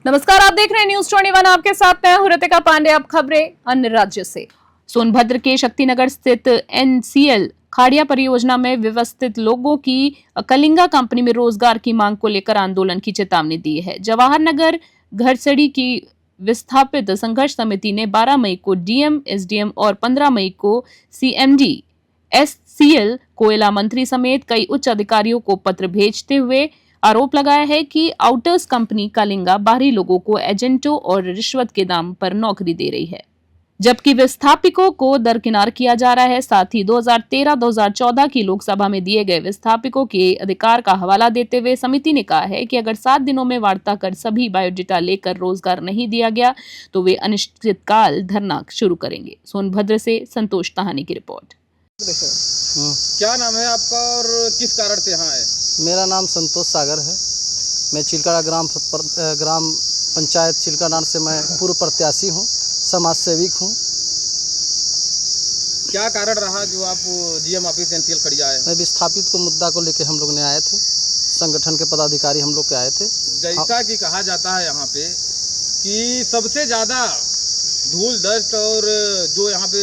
नमस्कार, आप देख रहे हैं न्यूज 21। आपके साथ मैं हूं ऋतिका पांडे। अब खबरें अन्य राज्य से। सोनभद्र के शक्तिनगर स्थित NCL खाड़िया परियोजना में व्यवस्थित लोगों की कलिंगा कंपनी में रोजगार की मांग को लेकर आंदोलन की चेतावनी दी है। जवाहर नगर घरसड़ी की विस्थापित संघर्ष समिति ने 12 मई को DM, SDM और 15 मई को CMD SCL कोयला मंत्री समेत कई उच्च अधिकारियों को पत्र भेजते हुए आरोप लगाया है कि आउटर्स कंपनी कलिंगा बाहरी लोगों को एजेंटों और रिश्वत के दाम पर नौकरी दे रही है, जबकि विस्थापितों को दरकिनार किया जा रहा है। साथ ही 2013-2014 की लोकसभा में दिए गए विस्थापितों के अधिकार का हवाला देते हुए समिति ने कहा है कि अगर 7 दिनों में वार्ता कर सभी बायोडेटा लेकर रोजगार नहीं दिया गया तो वे अनिश्चितकाल धरना शुरू करेंगे। सोनभद्र से संतोष ताहानी की रिपोर्ट। क्या नाम है आपका और किस कारण से यहाँ आए? मेरा नाम संतोष सागर है। मैं चिलकाड़ा ग्राम पंचायत चिलकाड़ा से मैं पूर्व प्रत्याशी हूँ, समाज सेविक हूँ। क्या कारण रहा जो आप GM ऑफिस NCL खड़िया आए? मैं विस्थापित को मुद्दा को लेकर हम लोग ने आए थे, संगठन के पदाधिकारी हम लोग के आए थे। जैसा कि कहा जाता है यहाँ पे कि सबसे ज़्यादा धूल दस्त और जो यहाँ पे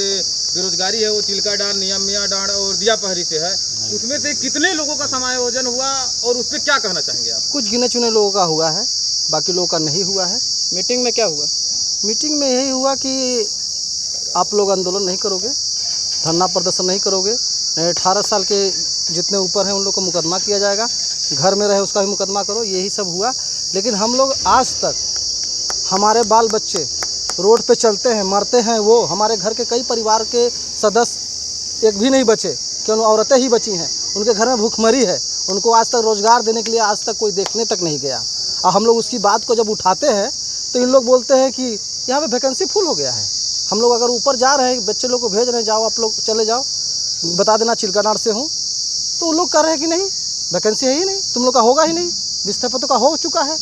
बेरोजगारी है वो चिलकाडांड, नियमिया डांड और दिया पहरी से है। उसमें से कितने लोगों का समायोजन हुआ और उस पर क्या कहना चाहेंगे आप? कुछ गिने चुने लोगों का हुआ है, बाकी लोगों का नहीं हुआ है। मीटिंग में क्या हुआ? मीटिंग में यही हुआ कि आप लोग आंदोलन नहीं करोगे, धरना प्रदर्शन नहीं करोगे, 18 साल के जितने ऊपर हैं उन लोग को मुकदमा किया जाएगा, घर में रहे उसका भी मुकदमा करो, यही सब हुआ। लेकिन हम लोग आज तक, हमारे बाल बच्चे रोड पे चलते हैं, मरते हैं, वो हमारे घर के कई परिवार के सदस्य एक भी नहीं बचे, क्यों औरतें ही बची हैं, उनके घर में भूखमरी है, उनको आज तक रोजगार देने के लिए आज तक कोई देखने तक नहीं गया। और हम लोग उसकी बात को जब उठाते हैं तो इन लोग बोलते हैं कि यहाँ पे वैकेंसी फुल हो गया है। हम लोग अगर ऊपर जा रहे हैं, बच्चे लोग को भेज रहे हैं, जाओ आप लोग चले जाओ, बता देना चिलकानार से हूँ, तो वो लोग कह रहे हैं कि नहीं, वैकेंसी है ही नहीं, तुम लोग का होगा ही नहीं, विस्थापितों का हो चुका है।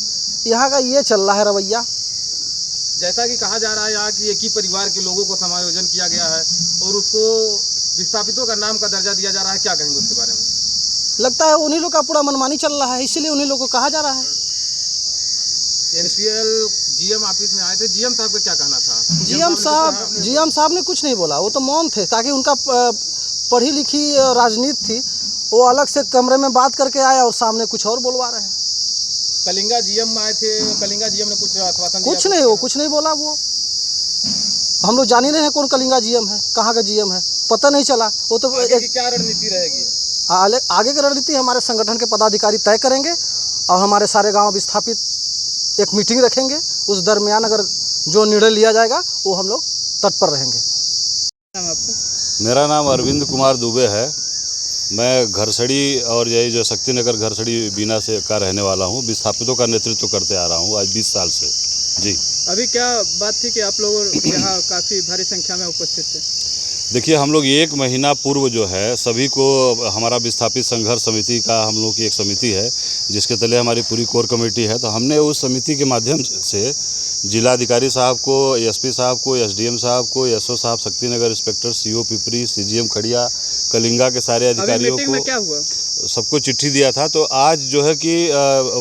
यहाँ का ये चल रहा है रवैया। जैसा कि कहा जा रहा है यहाँ कि एक ही परिवार के लोगों को समायोजन किया गया है और उसको विस्थापितों का नाम का दर्जा दिया जा रहा है, क्या कहेंगे उसके बारे में? लगता है उन्हीं लोग का पूरा मनमानी चल रहा है, इसीलिए उन्हीं लोगों को कहा जा रहा है। NCL GM ऑफिस में आए थे, GM साहब का क्या कहना था? GM साहब ने कुछ नहीं बोला, वो तो मौन थे, ताकि उनका पढ़ी लिखी राजनीति थी। वो अलग से कमरे में बात करके आया और सामने कुछ और बोलवा रहे हैं। कलिंगा GM आए थे, कलिंगा GM ने कुछ आश्वासन दिया? कुछ नहीं, वो कुछ नहीं बोला। वो हम लोग जान ही नहीं है कौन कलिंगा GM है, कहाँ का GM है, पता नहीं चला। वो तो क्या रणनीति रहेगी आगे की रणनीति हमारे संगठन के पदाधिकारी तय करेंगे और हमारे सारे गांव विस्थापित एक मीटिंग रखेंगे। उस दरमियान अगर जो निर्णय लिया जाएगा वो हम लोग तत्पर रहेंगे। मेरा नाम अरविंद कुमार दुबे है। मैं घरसड़ी और यही जो शक्तिनगर घरसड़ी बीना से का रहने वाला हूँ। विस्थापितों का नेतृत्व करते आ रहा हूँ आज 20 साल से। जी, अभी क्या बात थी कि आप लोग यहाँ काफ़ी भारी संख्या में उपस्थित थे? देखिए, हम लोग 1 महीना पूर्व जो है सभी को, हमारा विस्थापित संघर्ष समिति का हम लोग की एक समिति है जिसके तले हमारी पूरी कोर कमेटी है, तो हमने उस समिति के माध्यम से जिलाधिकारी साहब को, SP साहब को, SDM साहब को, SO साहब Shaktinagar inspector, CO Pipri, CGM खड़िया, कलिंगा के सारे अधिकारियों को, क्या हुआ? सबको चिट्ठी दिया था। तो आज जो है कि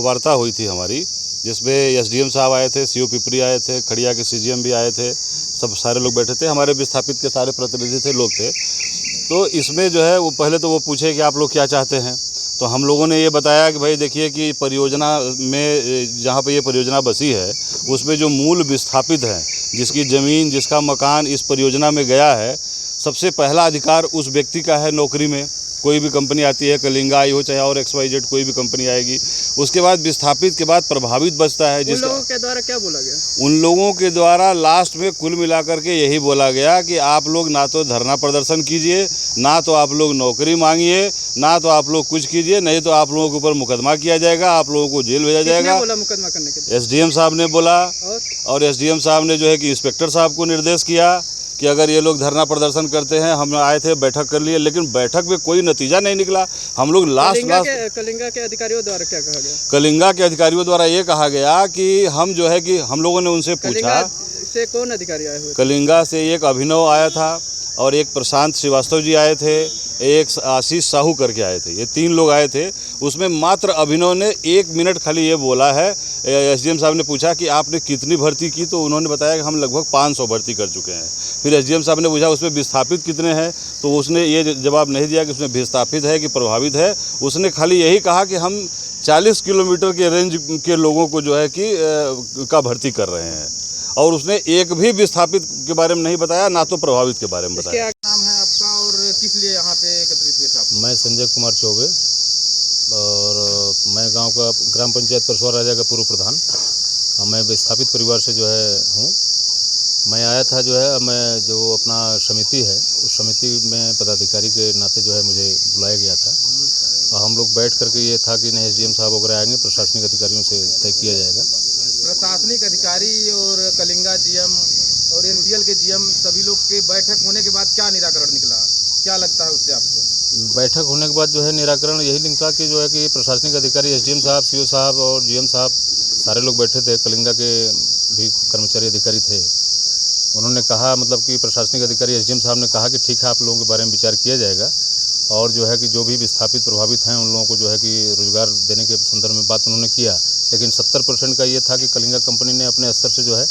वार्ता हुई थी हमारी, जिसमें SDM साहब आए थे, CO पिपरी आए थे, खड़िया के CGM भी आए थे, सब सारे लोग बैठे थे, हमारे विस्थापित के सारे प्रतिनिधि थे, लोग थे। तो इसमें जो है वो पहले तो वो पूछे कि आप लोग क्या चाहते हैं, तो हम लोगों ने ये बताया कि भाई देखिए कि परियोजना में जहाँ पे ये परियोजना बसी है उसमें जो मूल विस्थापित हैं, जिसकी ज़मीन, जिसका मकान इस परियोजना में गया है, सबसे पहला अधिकार उस व्यक्ति का है नौकरी में। कोई भी कंपनी आती है, कलिंगा आई हो चाहे और XYZ कोई भी कंपनी आएगी, उसके बाद विस्थापित के बाद प्रभावित बचता है। उन लोगों के द्वारा क्या बोला गया? उन लोगों के द्वारा लास्ट में कुल मिलाकर के यही बोला गया कि आप लोग ना तो धरना प्रदर्शन कीजिए, ना तो आप लोग नौकरी मांगिए, ना तो आप लोग कुछ कीजिए, नहीं तो आप लोगों के ऊपर मुकदमा किया जाएगा, आप लोगों को जेल भेजा जाएगा। बोला मुकदमा करने के? SDM साहब ने बोला और SDM साहब ने जो है कि इंस्पेक्टर साहब को निर्देश किया कि अगर ये लोग धरना प्रदर्शन करते हैं, हम आए थे, बैठक कर लिए, लेकिन बैठक में कोई नतीजा नहीं निकला। हम लोग कलिंगा के अधिकारियों द्वारा क्या कहा गया? कलिंगा के अधिकारियों द्वारा ये कहा गया कि हम जो है कि हम लोगों ने उनसे पूछा, से कौन अधिकारी आए हुए? कलिंगा से एक अभिनव आया था और एक प्रशांत श्रीवास्तव जी आए थे, एक आशीष साहू करके आए थे। ये 3 लोग आए थे। उसमें मात्र अभिनव ने 1 मिनट खाली ये बोला है। एसडीएम साहब ने पूछा कि आपने कितनी भर्ती की, तो उन्होंने बताया कि हम लगभग 500 भर्ती कर चुके हैं। फिर एसडीएम साहब ने पूछा उसमें विस्थापित कितने हैं, तो उसने ये जवाब नहीं दिया कि उसमें विस्थापित है कि प्रभावित है। उसने खाली यही कहा कि हम 40 किलोमीटर के रेंज के लोगों को जो है कि का भर्ती कर रहे हैं, और उसने एक भी विस्थापित के बारे में नहीं बताया, ना तो प्रभावित के बारे में बताया। क्या नाम है आपका और किस लिए यहाँ पे एकत्रित हुए थे आप? मैं संजय कुमार चौबे और मैं गांव का ग्राम पंचायत परसवा राजा का पूर्व प्रधान। मैं विस्थापित परिवार से जो है हूँ। मैं आया था जो है, मैं जो अपना समिति है उस समिति में पदाधिकारी के नाते जो है मुझे बुलाया गया था, और हम लोग बैठ करके ये था कि नहीं एसडीएम साहब वगैरह आएंगे, प्रशासनिक अधिकारियों से तय किया जाएगा। प्रशासनिक अधिकारी और कलिंगा जीएम और एनपीएल के जीएम सभी लोग के बैठक होने के बाद क्या निराकरण निकला, क्या लगता है उससे आपको? बैठक होने के बाद जो है निराकरण यही निकला कि जो है कि प्रशासनिक अधिकारी एसडीएम साहब, सीओ साहब और जीएम साहब सारे लोग बैठे थे। कलिंगा के भी कर्मचारी अधिकारी थे। उन्होंने कहा, मतलब कि प्रशासनिक अधिकारी एसडीएम साहब ने कहा कि ठीक है, आप लोगों के बारे में विचार किया जाएगा, और जो है कि जो भी विस्थापित प्रभावित हैं उन लोगों को जो है कि रोजगार देने के संदर्भ में बात उन्होंने किया। लेकिन 70% का ये था कि कलिंगा कंपनी ने अपने स्तर से जो है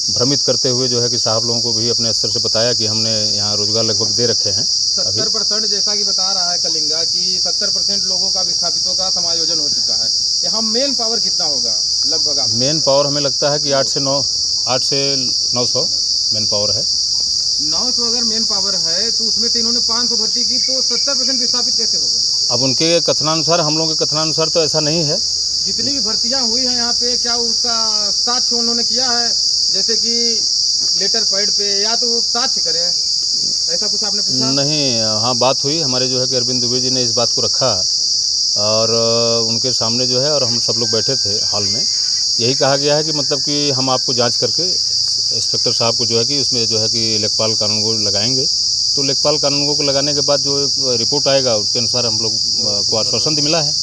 भ्रमित करते हुए जो है कि साहब लोगों को भी अपने स्तर से बताया कि हमने यहाँ रोजगार लगभग दे रखे हैं। 70% जैसा कि बता रहा है कलिंगा कि 70% लोगों का विस्थापितों का समायोजन हो चुका है। यहाँ मेन पावर कितना होगा लगभग आप? मेन पावर हमें लगता है कि 8 से 900 मेन पावर है। 900 अगर मेन पावर है तो उसमें से इन्होंने 500 भर्ती की, तो 70% विस्थापित कैसे हो गए? अब उनके कथनानुसार, हम लोगों के कथनानुसार तो ऐसा नहीं है। जितनी भी भर्तियां हुई हैं यहाँ पे, क्या उसका साक्ष्य उन्होंने किया है, जैसे कि लेटर पैड पे, या तो वो साक्ष्य करें, ऐसा कुछ आपने पूछा? नहीं, हाँ बात हुई। हमारे जो है कि अरविंद दुबे जी ने इस बात को रखा, और उनके सामने जो है, और हम सब लोग बैठे थे हॉल में, यही कहा गया है कि मतलब कि हम आपको जांच करके इंस्पेक्टर साहब को जो है कि उसमें जो है कि लेखपाल कानून को लगाएंगे। तो लेखपाल कानून को लगाने के बाद जो एक रिपोर्ट आएगा उसके अनुसार हम लोग को आश्वासन मिला है।